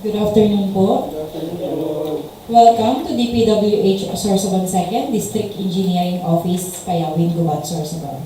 Good afternoon po. Welcome to DPWH Sorsogon 2nd District Engineering Office, Payawin, Gubat, Sorsogon.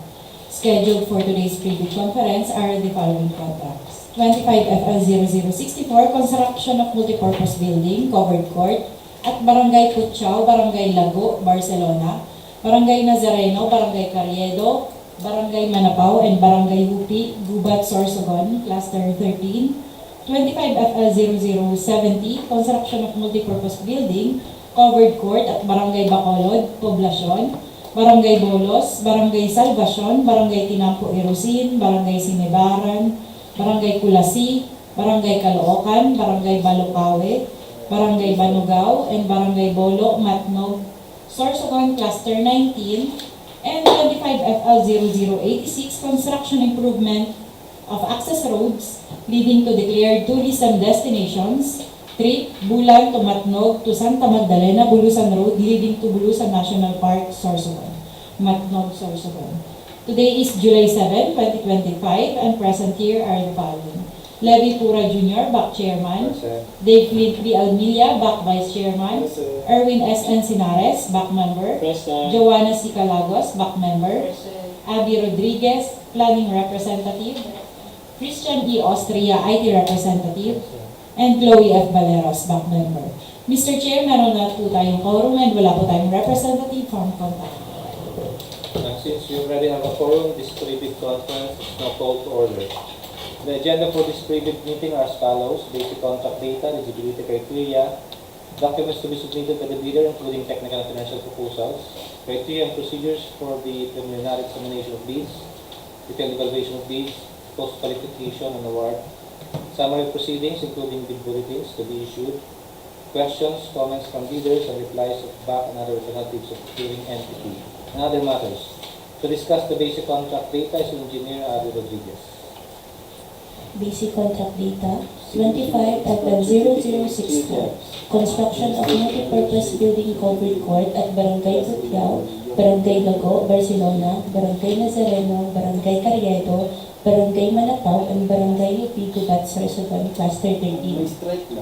Scheduled for today's preview conference are the following contracts. 25FL0064, construction of multipurpose building, covered court, at Barangay Putiao, Barangay Lago, Barcelona, Barangay Nazareno, Barangay Carriedo, Barangay Manapao, and Barangay Jupi, Gubat, Sorsogon, Cluster 13. 25FL0070, construction of multipurpose building, covered court at Barangay Bacolod, Poblacion, Barangay Bolos, Barangay Salvacion, Barangay Tinampo, Irosin, Barangay Sinebaran, Barangay Culasi, Barangay Caloocan, Barangay Balocawe, Barangay Banogao, and Barangay Bolo, Matnog, Sorsogon, Cluster 19, and 25FL0086, construction improvement of access roads leading to declared tourism destinations, trip Bulan to Matnog to Santa Magdalena, Bulusan Road leading to Bulusan National Park, Sorsogon, Matnog, Sorsogon. Today is July 7, 2025, and present here are the following. Levi Pura Jr., Back Chairman. Dave Flintley Almilia, Back Vice Chairman. Erwin S. Encinares, Back Member. Joanna C. Calagos, Back Member. Abby Rodriguez, Planning Representative. Christian E. Austria, IT Representative, and Chloe F. Valeros, Back Member. Mr. Chair, meron na po tayong quorum and wala po tayong representative from contact. Since you already have a quorum, this private conference is now called to order. The agenda for this private meeting are as follows: basic contract data, eligibility criteria, documents to be submitted by the bidder including technical and financial proposals, criteria and procedures for the preliminary examination of bids, detailed evaluation of bids, post-qualification and award, summary proceedings including bid bulletins to be issued, questions, comments from bidders, and replies of BAC and other representatives of procuring entity, and other matters. To discuss the basic contract data is Engineer Abby Rodriguez. Basic contract data, 25FL0064, construction of multipurpose building covered court at Barangay Putiao, Barangay Lago, Barcelona, Barangay Nazareno, Barangay Carriedo, Barangay Manapao, and Barangay Jupi, Gubat, Sorsogon, Cluster 13.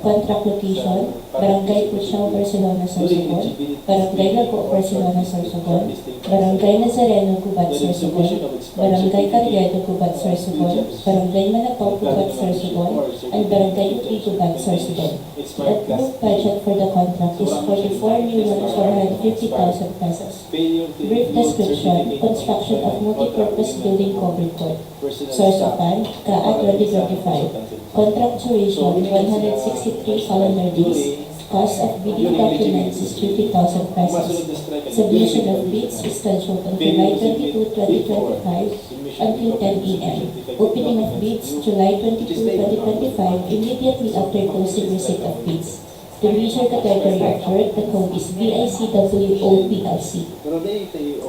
Contract location, Barangay Putiao, Barcelona, Sorsogon, Barangay Lago, Barcelona, Sorsogon, Barangay Nazareno, Gubat, Sorsogon, Barangay Carriedo, Gubat, Sorsogon, Barangay Manapao, Gubat, Sorsogon, and Barangay Jupi, Gubat, Sorsogon. The approved budget for the contract is 44,450,000 pesos. Brief description, construction of multipurpose building covered court. Source of fund, CAA 2025. Contract duration, 163 calendar days. Cost of bidding documents is 50,000 pesos. Submission of bids is scheduled on July 22, 2025 until 10 a.m. Opening of bids, July 22, 2025, immediately after closing receipt of bids. The major category of work, the code is BICWO PLC.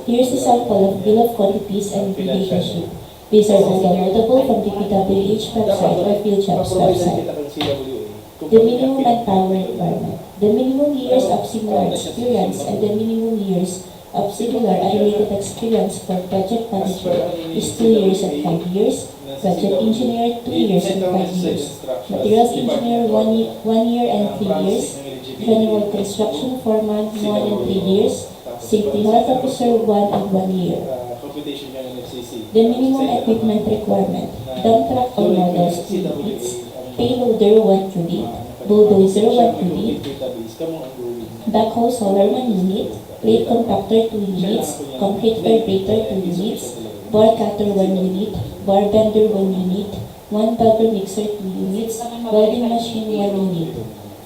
Here's a sample of bill of quantities and data sheet. These are all downloadable from the DPWH website or PhilJobs website. The minimum manpower requirement. The minimum years of similar experience and the minimum years of similar unrelated experience for project manager is 2 years and 5 years, project engineer 2 years and 5 years, materials engineer 1 year and 3 years, general construction foreman 1 and 3 years, safety health officer 1 and 1 year. The minimum equipment requirement, dump truck or models 2 units, payloader 1 unit, bulldozer 1 unit, backhoe solar 1 unit, plate compactor 2 units, concrete fabricator 2 units, bar cutter 1 unit, bar bender 1 unit, 1 bagger mixer 2 units, welding machine 1 unit,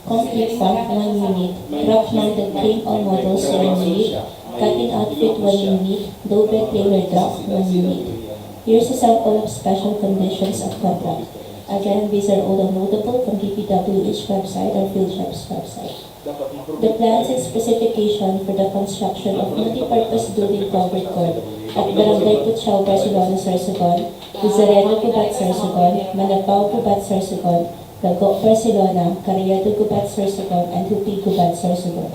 concrete pump 1 unit, truck mounted crane or models 1 unit, cutting outfit 1 unit, double trailer truck 1 unit. Here's a sample of special conditions of contract. Again, these are all downloadable from DPWH website or PhilJobs website. The plans and specification for the construction of multipurpose building covered court at Barangay Putiao, Barcelona, Sorsogon, Nazareno, Gubat, Sorsogon, Manapao, Gubat, Sorsogon, Lago, Barcelona, Carriedo, Gubat, Sorsogon, and Jupi, Gubat, Sorsogon.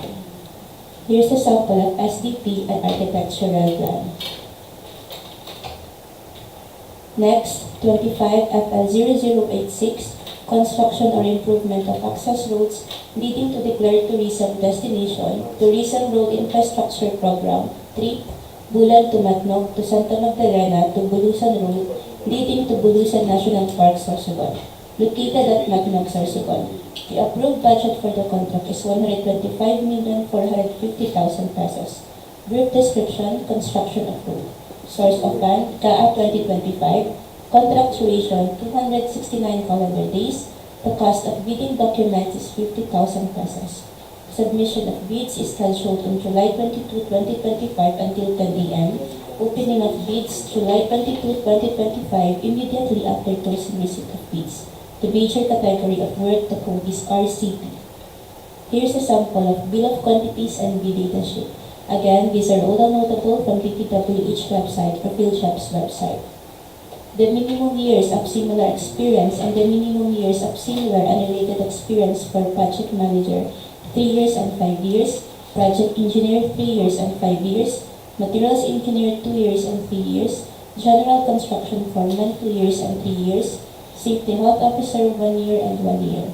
Here's a sample of SDP and architectural plan. Next, 25FL0086, construction or improvement of access roads leading to declared tourism destination, tourism road infrastructure program, trip, Bulan to Matnog to Santa Magdalena to Bulusan Road leading to Bulusan National Park, Sorsogon, located at Matnog, Sorsogon. The approved budget for the contract is 125,450,000 pesos. Brief description, construction of road. Source of fund, CAA 2025. Contract duration, 269 calendar days. The cost of bidding documents is 50,000 pesos. Submission of bids is scheduled on July 22, 2025 until 10 a.m. Opening of bids July 22, 2025 immediately after closing receipt of bids. The major category of work, the code is RCP. Here's a sample of bill of quantities and bid data sheet. Again, these are all notable from DPWH website or PhilShop's website. The minimum years of similar experience and the minimum years of similar unrelated experience for project manager, 3 years and 5 years, project engineer, 3 years and 5 years, materials engineer, 2 years and 3 years, general construction foreman, 2 years and 3 years, safety health officer, 1 year and 1 year.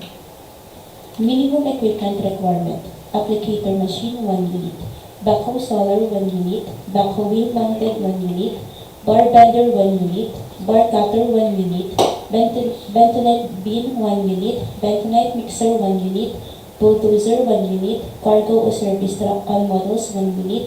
Minimum equipment requirement, applicator machine, 1 unit, backhoe solar, 1 unit, backhoe wheel mounted, 1 unit, bar bender, 1 unit, bar cutter, 1 unit, bentonite bin, 1 unit, bentonite mixer, 1 unit, bulldozer, 1 unit, cargo or service truck all models, 1 unit,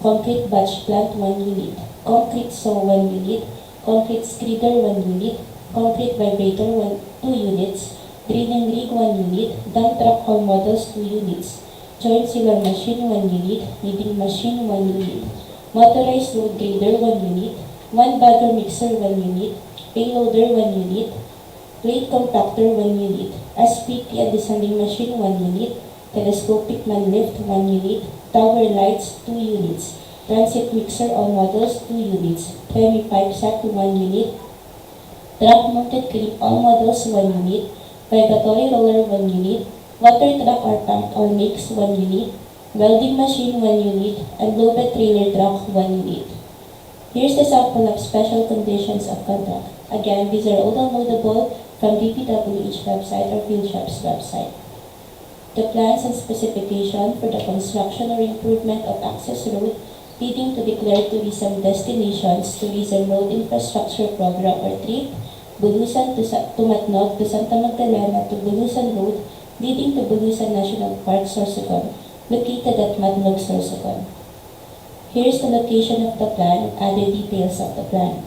concrete batch plant, 1 unit, concrete saw, 1 unit, concrete skredder, 1 unit, concrete vibrator, 2 units, drilling rig, 1 unit, dump truck all models, 2 units, joint sealer machine, 1 unit, kneading machine, 1 unit, motorized road grader, 1 unit, 1 bagger mixer, 1 unit, payloader, 1 unit, plate compactor, 1 unit, SPT and descending machine, 1 unit, telescopic man lift, 1 unit, tower lights, 2 units, transit mixer all models, 2 units, Hemi pipe set, 1 unit, truck mounted clip all models, 1 unit, vibratory roller, 1 unit, water truck or pump all mix, 1 unit, welding machine, 1 unit, and low bed trailer truck, 1 unit. Here's the sample of special conditions of contract. Again, these are all downloadable from DPWH website or PhilShop's website. The plans and specification for the construction or improvement of access road leading to declared tourism destinations, tourism road infrastructure program or TRIP, Bulusan to Matnog to Santa Magdalena to Bulusan Road leading to Bulusan National Park, Sorsogon, located at Matnog, Sorsogon. Here's the location of the plan and other details of the plan.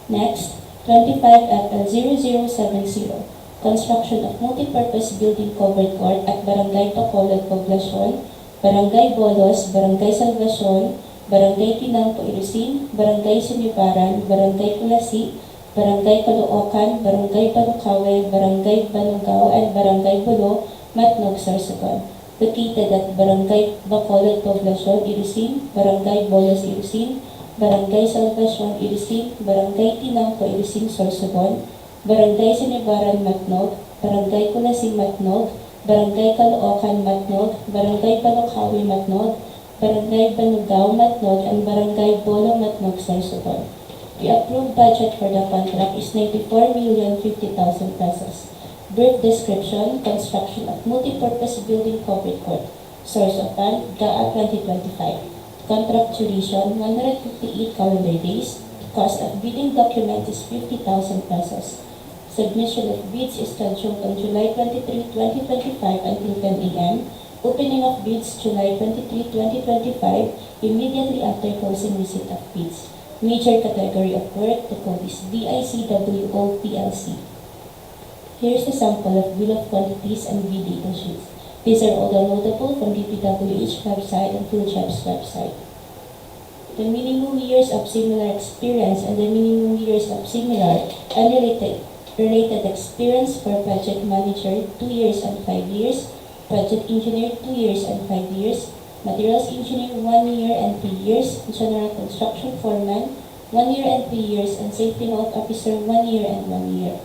Next, 25FL0070, construction of multipurpose building covered court at Barangay Bacolod, Poblacion, Barangay Bolos, Barangay Salvacion, Barangay Tinampo, Irosin, Barangay Sinebaran, Barangay Culasi, Barangay Caloocan, Barangay Balocawe, Barangay Banogao, and Barangay Bolo, Matnog, Sorsogon, located at Barangay Bacolod, Poblacion, Irosin, Barangay Bolos, Irosin, Barangay Salvacion, Irosin, Barangay Tinampo, Irosin, Sorsogon, Barangay Sinebaran, Matnog, Barangay Culasi, Matnog, Barangay Caloocan, Matnog, Barangay Balocawe, Matnog, Barangay Banogao, Matnog, and Barangay Bolo, Matnog, Sorsogon. The approved budget for the contract is 94,050,000 pesos. Brief description, construction of multipurpose building covered court. Source of fund, CAA 2025. Contract duration, 158 calendar days. Cost of bidding document is 50,000 pesos. Submission of bids is scheduled on July 23, 2025 until 10 a.m. Opening of bids July 23, 2025 immediately after closing receipt of bids. Major category of work, the code is DICWO PLC. Here's the sample of bill of quantities and bid data sheets. These are all downloadable from DPWH website and PhilShop's website. The minimum years of similar experience and the minimum years of similar unrelated experience for project manager, 2 years and 5 years, project engineer, 2 years and 5 years, materials engineer, 1 year and 3 years, general construction foreman, 1 year and 3 years, and safety health officer, 1 year and 1 year.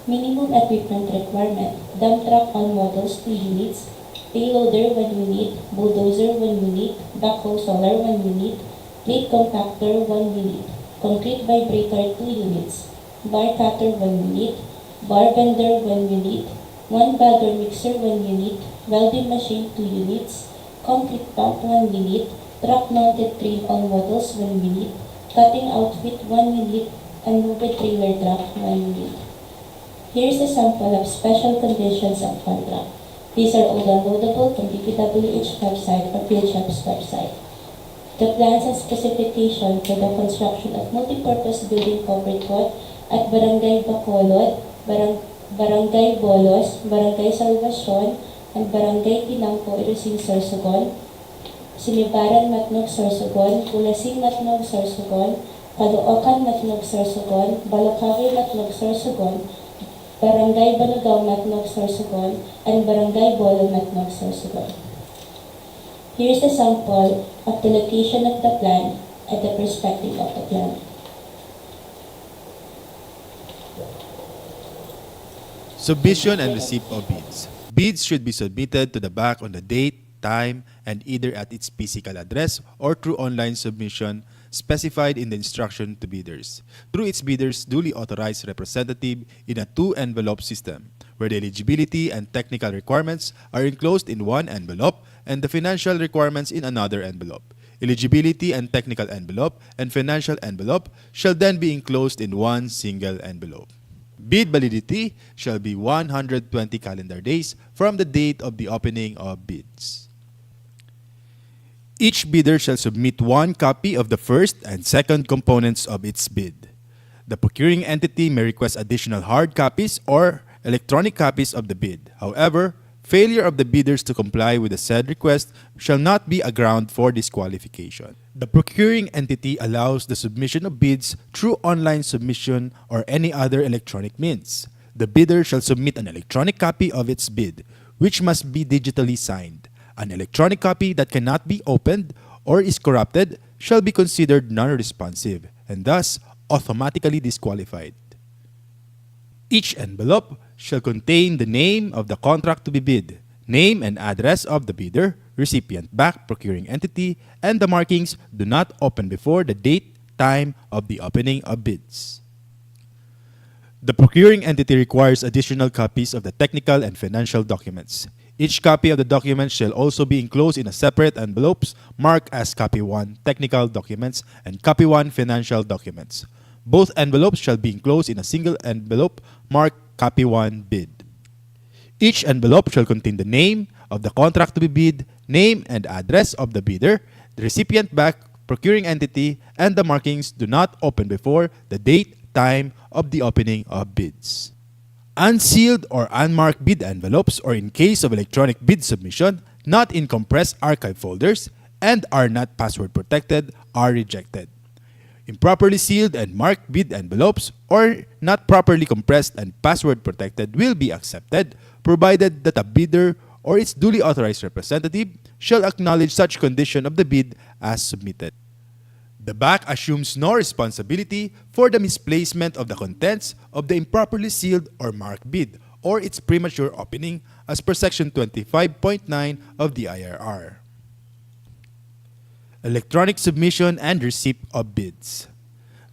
Minimum equipment requirement, dump truck all models, 2 units, payloader, 1 unit, bulldozer, 1 unit, backhoe solar, 1 unit, plate compactor, 1 unit, concrete vibrator, 2 units, bar cutter, 1 unit, bar bender 1 unit, 1 bagger mixer 1 unit, welding machine 2 units, concrete pump 1 unit, truck mounted crane on bottles 1 unit, cutting outfit 1 unit, and mover trailer truck 1 unit. Here's a sample of special conditions of contract. These are all downloadable from DPWH website or Field Shop's website. The plans and specification for the construction of multipurpose building covered plot at Barangay Bacolod, Barangay Bolos, Barangay Salvacion, and Barangay Tinampo, Irosin, Sorsogon, Sinebaran, Matnog, Sorsogon, Culasi, Matnog, Sorsogon, Caloocan, Matnog, Sorsogon, Balocawe, Matnog, Sorsogon, Barangay Banogao, Matnog, Sorsogon, and Barangay Bolo, Matnog, Sorsogon. Here's a sample of the location of the plan and the perspective of the plan. Submission and receipt of bids. Bids should be submitted to the back on the date, time, and either at its physical address or through online submission specified in the instruction to bidders, through its bidders' duly authorized representative in a 2-envelope system, where the eligibility and technical requirements are enclosed in one envelope and the financial requirements in another envelope. Eligibility and technical envelope and financial envelope shall then be enclosed in one single envelope. Bid validity shall be 120 calendar days from the date of the opening of bids. Each bidder shall submit one copy of the first and second components of its bid. The procuring entity may request additional hard copies or electronic copies of the bid. However, failure of the bidders to comply with the said request shall not be a ground for disqualification. The procuring entity allows the submission of bids through online submission or any other electronic means. The bidder shall submit an electronic copy of its bid, which must be digitally signed. An electronic copy that cannot be opened or is corrupted shall be considered non-responsive and thus automatically disqualified. Each envelope shall contain the name of the contract to be bid, name and address of the bidder, recipient back procuring entity, and the markings "Do not open" before the date, time of the opening of bids. The procuring entity requires additional copies of the technical and financial documents. Each copy of the document shall also be enclosed in a separate envelopes marked as Copy 1 Technical Documents and Copy 1 Financial Documents. Both envelopes shall be enclosed in a single envelope marked Copy 1 Bid. Each envelope shall contain the name of the contract to be bid, name and address of the bidder, the recipient back procuring entity, and the markings "Do not open" before the date, time of the opening of bids. Unsealed or unmarked bid envelopes, or in case of electronic bid submission, not in compressed archive folders and are not password protected, are rejected. Improperly sealed and marked bid envelopes, or not properly compressed and password protected, will be accepted, provided that a bidder or its duly authorized representative shall acknowledge such condition of the bid as submitted. The back assumes no responsibility for the misplacement of the contents of the improperly sealed or marked bid or its premature opening as per Section 25.9 of the IRR. Electronic submission and receipt of bids.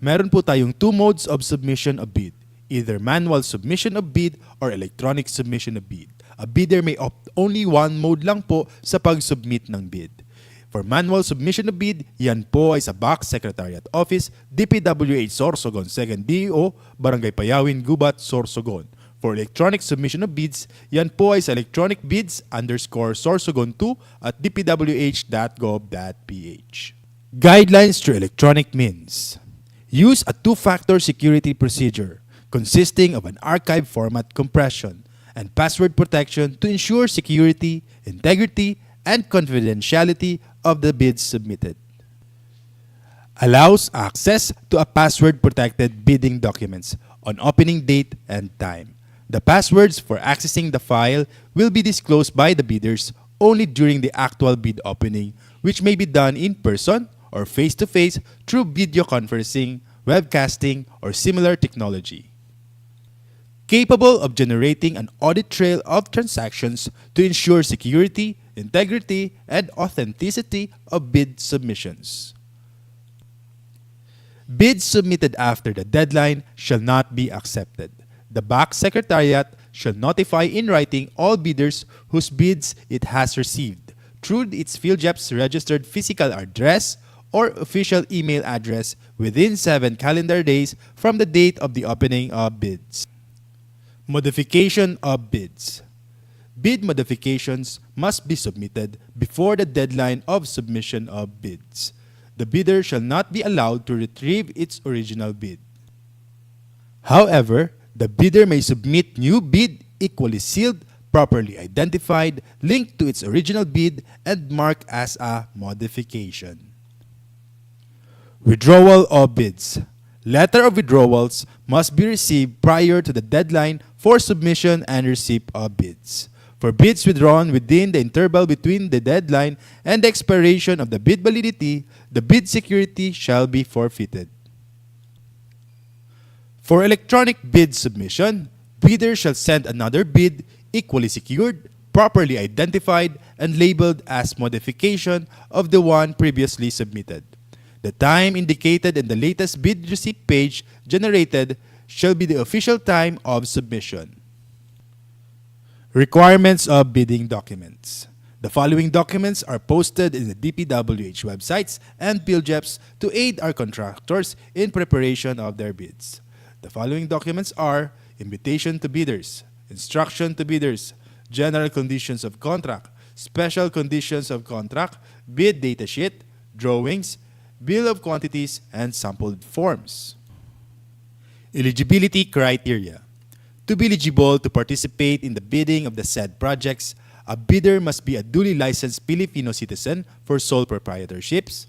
Meron po tayong two modes of submission of bid, either manual submission of bid or electronic submission of bid. A bidder may opt only one mode lang po sa pag-submit ng bid. For manual submission of bid, yan po ay sa Box Secretariat Office, DPWH Sorsogon, 2nd DO, Barangay Payawin, Gubat, Sorsogon. For electronic submission of bids, yan po ay sa electronicbids_Sorsogon2 at dpwh.gov.ph. Guidelines through electronic means. Use a two-factor security procedure consisting of an archive format compression and password protection to ensure security, integrity, and confidentiality of the bids submitted. Allows access to a password-protected bidding documents on opening date and time. The passwords for accessing the file will be disclosed by the bidders only during the actual bid opening, which may be done in person or face-to-face through video conferencing, webcasting, or similar technology. Capable of generating an audit trail of transactions to ensure security, integrity, and authenticity of bid submissions. Bids submitted after the deadline shall not be accepted. The BAC Secretariat shall notify in writing all bidders whose bids it has received through its PhilJEP's registered physical address or official email address within 7 calendar days from the date of the opening of bids. Modification of bids. Bid modifications must be submitted before the deadline of submission of bids. The bidder shall not be allowed to retrieve its original bid. However, the bidder may submit new bid equally sealed, properly identified, linked to its original bid, and marked as a modification. Withdrawal of bids. Letter of withdrawals must be received prior to the deadline for submission and receipt of bids. For bids withdrawn within the interval between the deadline and the expiration of the bid validity, the bid security shall be forfeited. For electronic bid submission, bidder shall send another bid equally secured, properly identified, and labeled as modification of the one previously submitted. The time indicated in the latest bid receipt page generated shall be the official time of submission. Requirements of bidding documents. The following documents are posted in the DPWH websites and PhilJEPs to aid our contractors in preparation of their bids. The following documents are invitation to bidders, instruction to bidders, general conditions of contract, special conditions of contract, bid datasheet, drawings, bill of quantities, and sampled forms. Eligibility criteria. To be eligible to participate in the bidding of the said projects, a bidder must be a duly licensed Filipino citizen for sole proprietorships,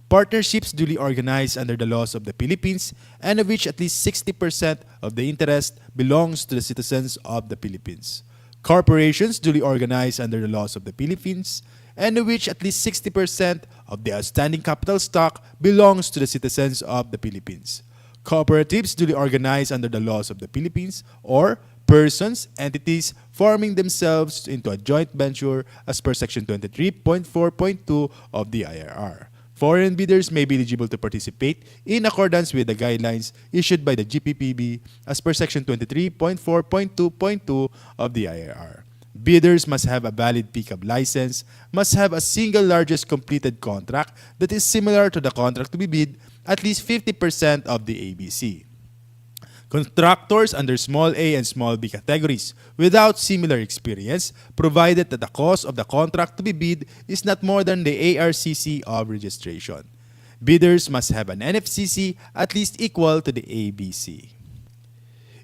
partnerships duly organized under the laws of the Philippines, and of which at least 60% of the interest belongs to the citizens of the Philippines, corporations duly organized under the laws of the Philippines, and of which at least 60% of the outstanding capital stock belongs to the citizens of the Philippines, cooperatives duly organized under the laws of the Philippines, or persons, entities forming themselves into a joint venture as per Section 23.4.2 of the IRR. Foreign bidders may be eligible to participate in accordance with the guidelines issued by the GPPB as per Section 23.4.2.2 of the IRR. Bidders must have a valid pickup license, must have a single largest completed contract that is similar to the contract to be bid, at least 50% of the ABC. Contractors under small a and small b categories without similar experience, provided that the cost of the contract to be bid is not more than the ARCC of registration. Bidders must have an NFCC at least equal to the ABC.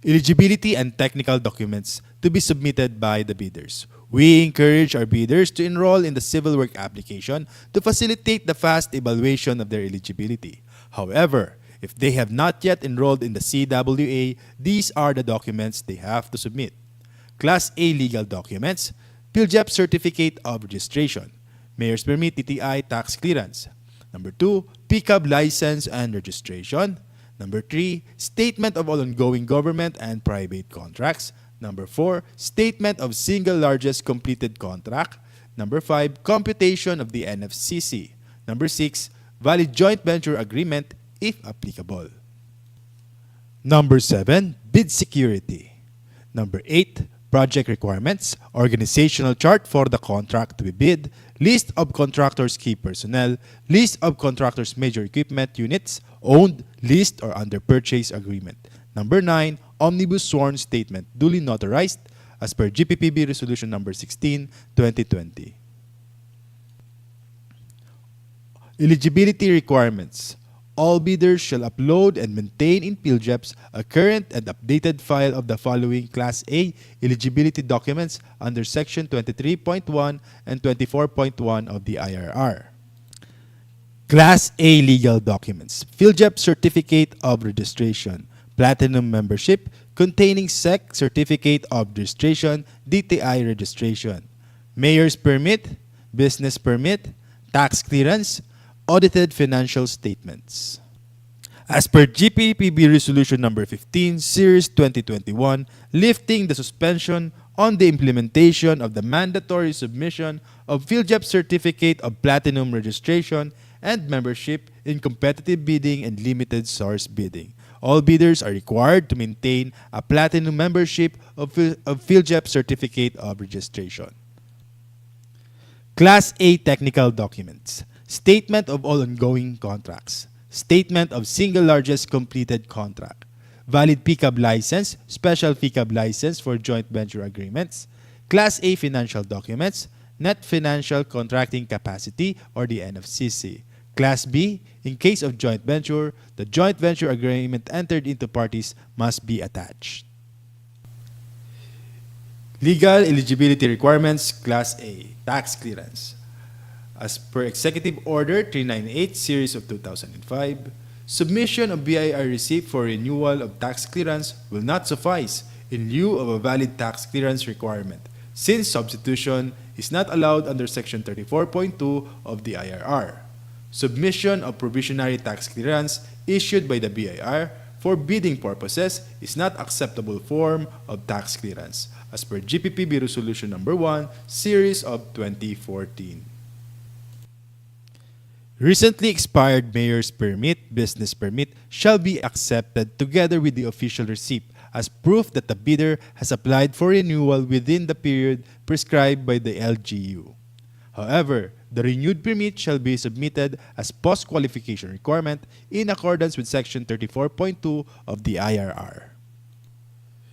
Eligibility and technical documents to be submitted by the bidders. We encourage our bidders to enroll in the civil work application to facilitate the fast evaluation of their eligibility. However, if they have not yet enrolled in the CWA, these are the documents they have to submit. Class A legal documents, PhilJEP Certificate of Registration, Mayor's Permit TTI Tax Clearance. Number 2, Pickup License and Registration. Number 3, Statement of all ongoing government and private contracts. Number 4, Statement of single largest completed contract. Number 5, Computation of the NFCC. Number 6, Valid joint venture agreement if applicable. Number 7, bid security. Number 8, project requirements, organizational chart for the contract to be bid, list of contractors' key personnel, list of contractors' major equipment units, owned, leased, or under purchase agreement. Number 9, omnibus sworn statement duly notarized as per GPPB Resolution Number 16, 2020. Eligibility requirements. All bidders shall upload and maintain in PhilJEPs a current and updated file of the following Class A eligibility documents under Section 23.1 and 24.1 of the IRR. Class A legal documents. PhilJEP Certificate of Registration, Platinum Membership, containing SEC Certificate of Registration, DTI Registration, Mayor's Permit, Business Permit, Tax Clearance, Audited Financial Statements. As per GPPB Resolution Number 15, Series 2021, lifting the suspension on the implementation of the mandatory submission of PhilJEP Certificate of Platinum Registration and Membership in competitive bidding and limited source bidding. All bidders are required to maintain a platinum membership of PhilJEP Certificate of Registration. Class A technical documents. Statement of all ongoing contracts. Statement of single largest completed contract. Valid PCAB license, special PCAB license for joint venture agreements. Class A financial documents. Net financial contracting capacity or the NFCC. Class B, in case of joint venture, the joint venture agreement entered into parties must be attached. Legal eligibility requirements, Class A, tax clearance. As per Executive Order 398, Series of 2005, submission of BIR receipt for renewal of tax clearance will not suffice in lieu of a valid tax clearance requirement, since substitution is not allowed under Section 34.2 of the IRR. Submission of provisionary tax clearance issued by the BIR for bidding purposes is not acceptable form of tax clearance, as per GPPB Resolution Number 1, Series of 2014. Recently expired mayor's permit, business permit, shall be accepted together with the official receipt as proof that the bidder has applied for renewal within the period prescribed by the LGU. However, the renewed permit shall be submitted as post-qualification requirement in accordance with Section 34.2 of the IRR.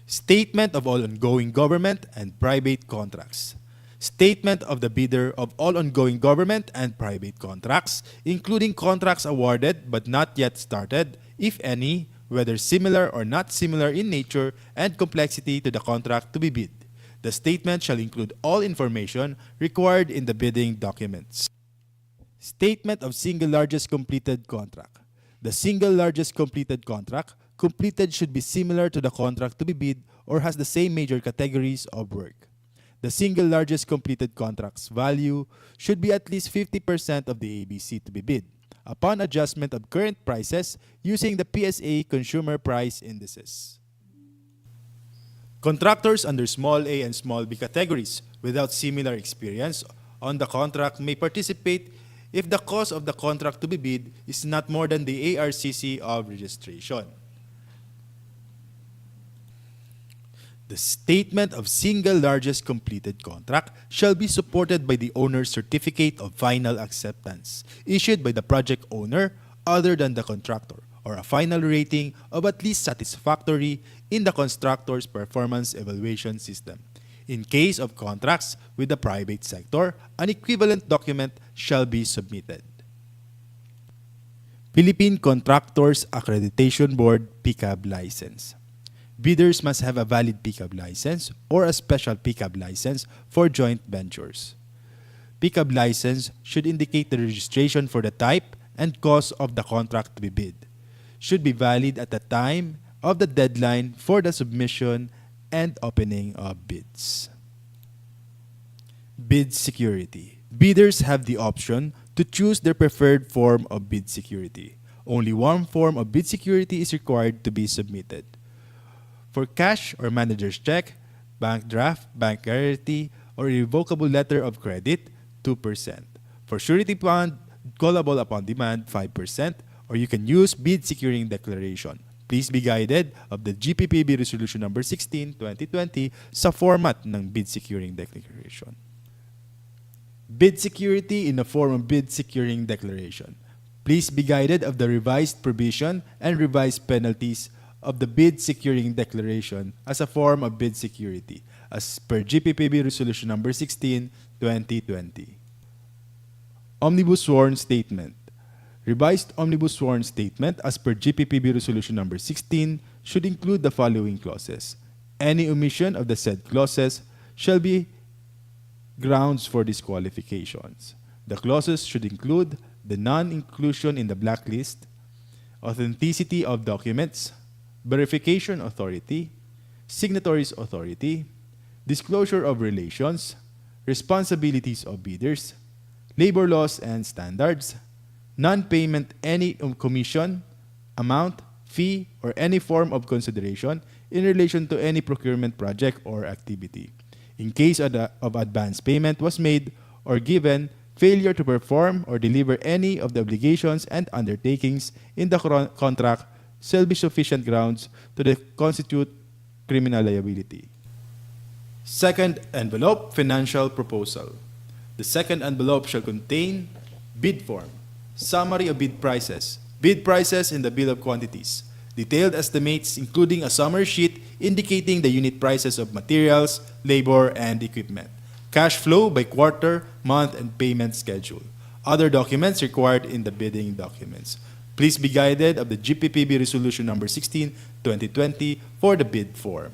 Statement of all ongoing government and private contracts. Statement of the bidder of all ongoing government and private contracts, including contracts awarded but not yet started, if any, whether similar or not similar in nature and complexity to the contract to be bid. The statement shall include all information required in the bidding documents. Statement of single largest completed contract. The single largest completed contract completed should be similar to the contract to be bid or has the same major categories of work. The single largest completed contract's value should be at least 50% of the ABC to be bid, upon adjustment of current prices using the PSA Consumer Price Indices. Contractors under small a and small b categories without similar experience on the contract may participate if the cost of the contract to be bid is not more than the ARCC of registration. The statement of single largest completed contract shall be supported by the owner's certificate of final acceptance, issued by the project owner other than the contractor, or a final rating of at least satisfactory in the constructor's performance evaluation system. In case of contracts with the private sector, an equivalent document shall be submitted. Philippine Contractors Accreditation Board PCAB License. Bidders must have a valid PCAB license or a special PCAB license for joint ventures. PCAB license should indicate the registration for the type and cost of the contract to be bid. Should be valid at the time of the deadline for the submission and opening of bids. Bid security. Bidders have the option to choose their preferred form of bid security. Only one form of bid security is required to be submitted. For cash or manager's check, bank draft, bank guarantee, or irrevocable letter of credit, 2%. For surety bond, callable upon demand, 5%, or you can use bid securing declaration. Please be guided of the GPPB Resolution Number 16, 2020 sa format ng bid securing declaration. Bid security in the form of bid securing declaration. Please be guided of the revised provision and revised penalties of the bid securing declaration as a form of bid security as per GPPB Resolution Number 16, 2020. Omnibus Sworn Statement. Revised Omnibus Sworn Statement as per GPPB Resolution Number 16 should include the following clauses. Any omission of the said clauses shall be grounds for disqualifications. The clauses should include the non-inclusion in the blacklist, authenticity of documents, verification authority, signatories authority, disclosure of relations, responsibilities of bidders, labor laws and standards, non-payment any commission, amount, fee, or any form of consideration in relation to any procurement project or activity. In case of advance payment was made or given, failure to perform or deliver any of the obligations and undertakings in the contract shall be sufficient grounds to constitute criminal liability. Second envelope, financial proposal. The second envelope shall contain bid form, summary of bid prices in the bill of quantities, detailed estimates including a summary sheet indicating the unit prices of materials, labor, and equipment, cash flow by quarter, month, and payment schedule. Other documents required in the bidding documents. Please be guided of the GPPB Resolution Number 16, 2020 for the bid form.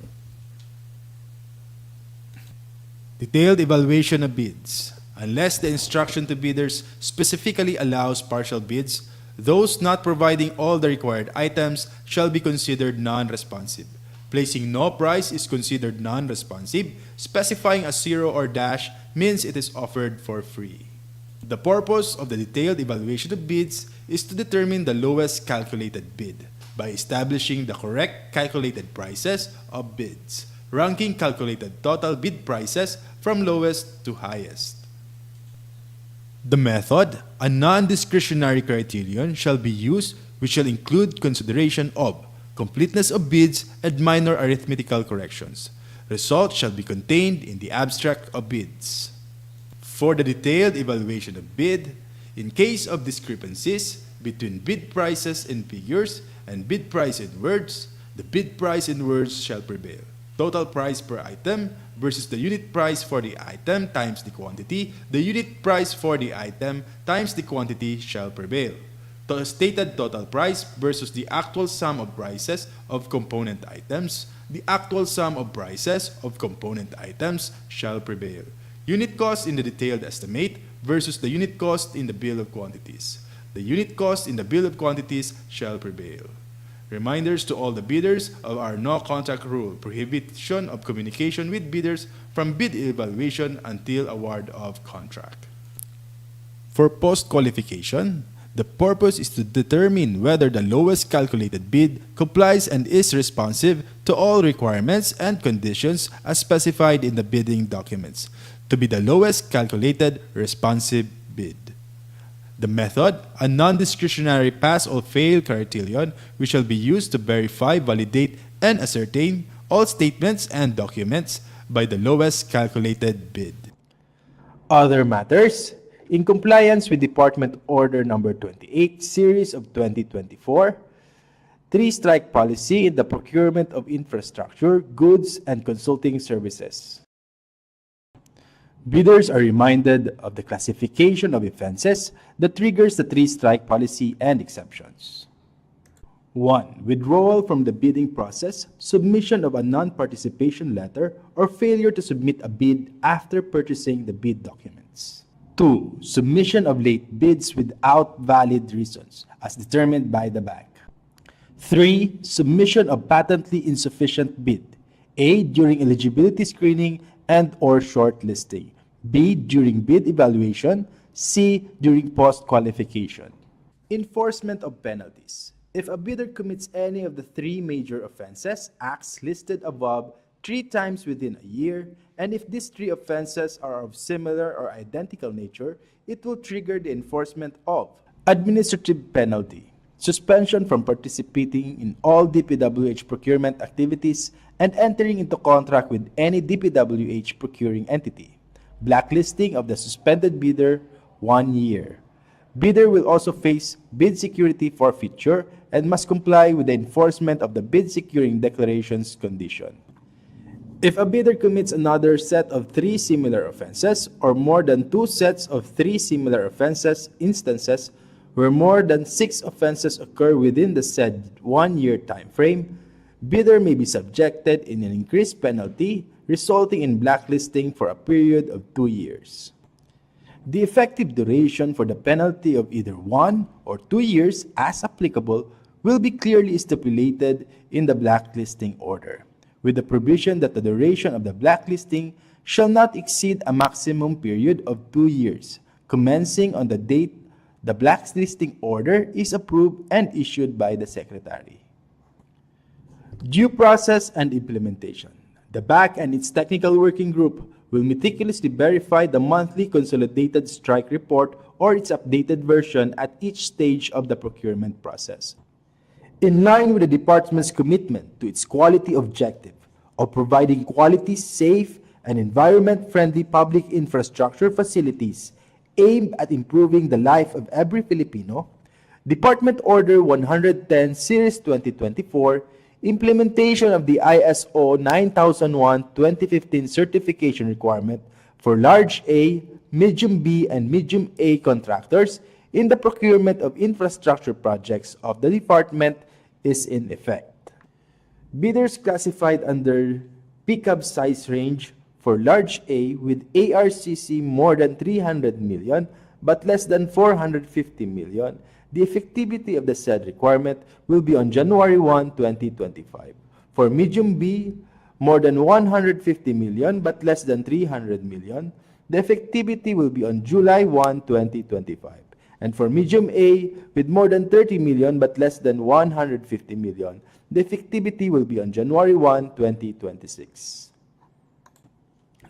Detailed evaluation of bids. Unless the instruction to bidders specifically allows partial bids, those not providing all the required items shall be considered non-responsive. Placing no price is considered non-responsive. Specifying a zero or dash means it is offered for free. The purpose of the detailed evaluation of bids is to determine the lowest calculated bid by establishing the correct calculated prices of bids, ranking calculated total bid prices from lowest to highest. The method, a non-discretionary criterion, shall be used which shall include consideration of completeness of bids and minor arithmetical corrections. Results shall be contained in the abstract of bids. For the detailed evaluation of bid, in case of discrepancies between bid prices in figures and bid price in words, the bid price in words shall prevail. Total price per item versus the unit price for the item times the quantity, the unit price for the item times the quantity shall prevail. The stated total price versus the actual sum of prices of component items, the actual sum of prices of component items shall prevail. Unit cost in the detailed estimate versus the unit cost in the bill of quantities. The unit cost in the bill of quantities shall prevail. Reminders to all the bidders of our no-contact rule, prohibition of communication with bidders from bid evaluation until award of contract. For post-qualification, the purpose is to determine whether the lowest calculated bid complies and is responsive to all requirements and conditions as specified in the bidding documents, to be the lowest calculated responsive bid. The method, a non-discretionary pass or fail criterion, which shall be used to verify, validate, and ascertain all statements and documents by the lowest calculated bid. Other matters, in compliance with Department Order Number 28, Series of 2024, three-strike policy in the procurement of infrastructure, goods, and consulting services. Bidders are reminded of the classification of offenses that triggers the three-strike policy and exemptions. 1. Withdrawal from the bidding process, submission of a non-participation letter, or failure to submit a bid after purchasing the bid documents. 2. Submission of late bids without valid reasons, as determined by the bank. 3. Submission of patently insufficient bid, A. During eligibility screening and or shortlisting, B. During bid evaluation, C. During post-qualification. Enforcement of penalties. If a bidder commits any of the three major offenses, acts listed above 3 times within a year, and if these three offenses are of similar or identical nature, it will trigger the enforcement of administrative penalty, suspension from participating in all DPWH procurement activities and entering into contract with any DPWH procuring entity, blacklisting of the suspended bidder 1 year. Bidder will also face bid security forfeiture and must comply with the enforcement of the bid securing declarations condition. If a bidder commits another set of 3 similar offenses or more than 2 sets of 3 similar offenses instances where more than 6 offenses occur within the said 1 year time frame, bidder may be subjected in an increased penalty resulting in blacklisting for a period of 2 years. The effective duration for the penalty of either 1 or 2 years, as applicable, will be clearly stipulated in the blacklisting order, with the provision that the duration of the blacklisting shall not exceed a maximum period of 2 years, commencing on the date the blacklisting order is approved and issued by the Secretary. Due process and implementation. The BAC and its technical working group will meticulously verify the monthly consolidated strike report or its updated version at each stage of the procurement process. In line with the department's commitment to its quality objective of providing quality, safe, and environment-friendly public infrastructure facilities aimed at improving the life of every Filipino, Department Order 110 Series 2024, implementation of the ISO 9001-2015 certification requirement for large A, medium B, and medium A contractors in the procurement of infrastructure projects of the department is in effect. Bidders classified under pickup size range for large A with ARCC more than 300 million but less than 450 million, the effectivity of the said requirement will be on January 1, 2025. For medium B, more than 150 million but less than 300 million, the effectivity will be on July 1, 2025. And for medium A, with more than 30 million but less than 150 million, the effectivity will be on January 1, 2026.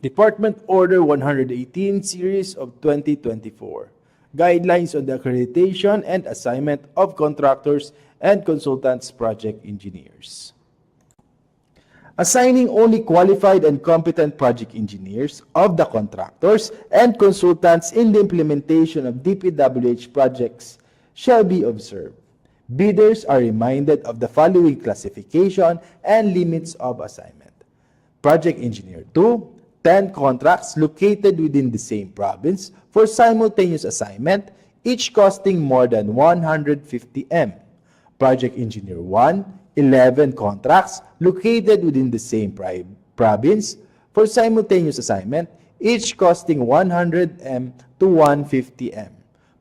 Department Order 118 Series of 2024. Guidelines on the accreditation and assignment of contractors and consultants project engineers. Assigning only qualified and competent project engineers of the contractors and consultants in the implementation of DPWH projects shall be observed. Bidders are reminded of the following classification and limits of assignment. Project Engineer 2, 10 contracts located within the same province for simultaneous assignment, each costing more than 150 M. Project Engineer 1, 11 contracts located within the same province for simultaneous assignment, each costing 100 M to 150 M.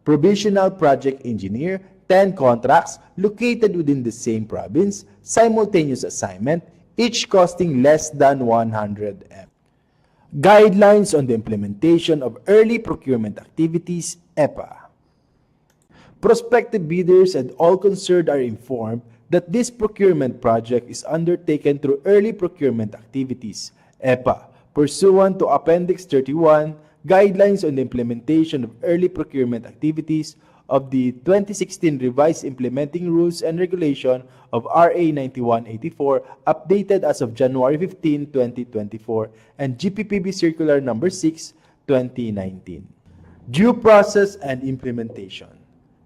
Provisional Project Engineer, 10 contracts located within the same province, simultaneous assignment, each costing less than 100 M. Guidelines on the implementation of early procurement activities, EPA. Prospective bidders and all concerned are informed that this procurement project is undertaken through early procurement activities, EPA, pursuant to Appendix 31, Guidelines on the Implementation of Early Procurement Activities of the 2016 Revised Implementing Rules and Regulation of RA 9184, updated as of January 15, 2024, and GPPB Circular No. 6, 2019. Due process and implementation.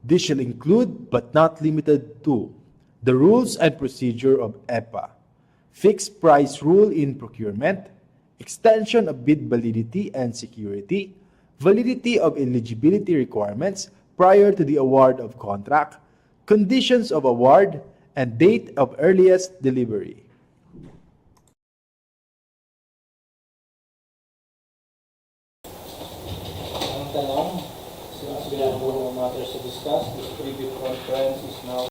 This shall include, but not limited to, the rules and procedure of EPA, fixed price rule in procurement, extension of bid validity and security, validity of eligibility requirements prior to the award of contract, conditions of award, and date of earliest delivery. Ang tanong, since we have no matters to discuss, this preview conference is now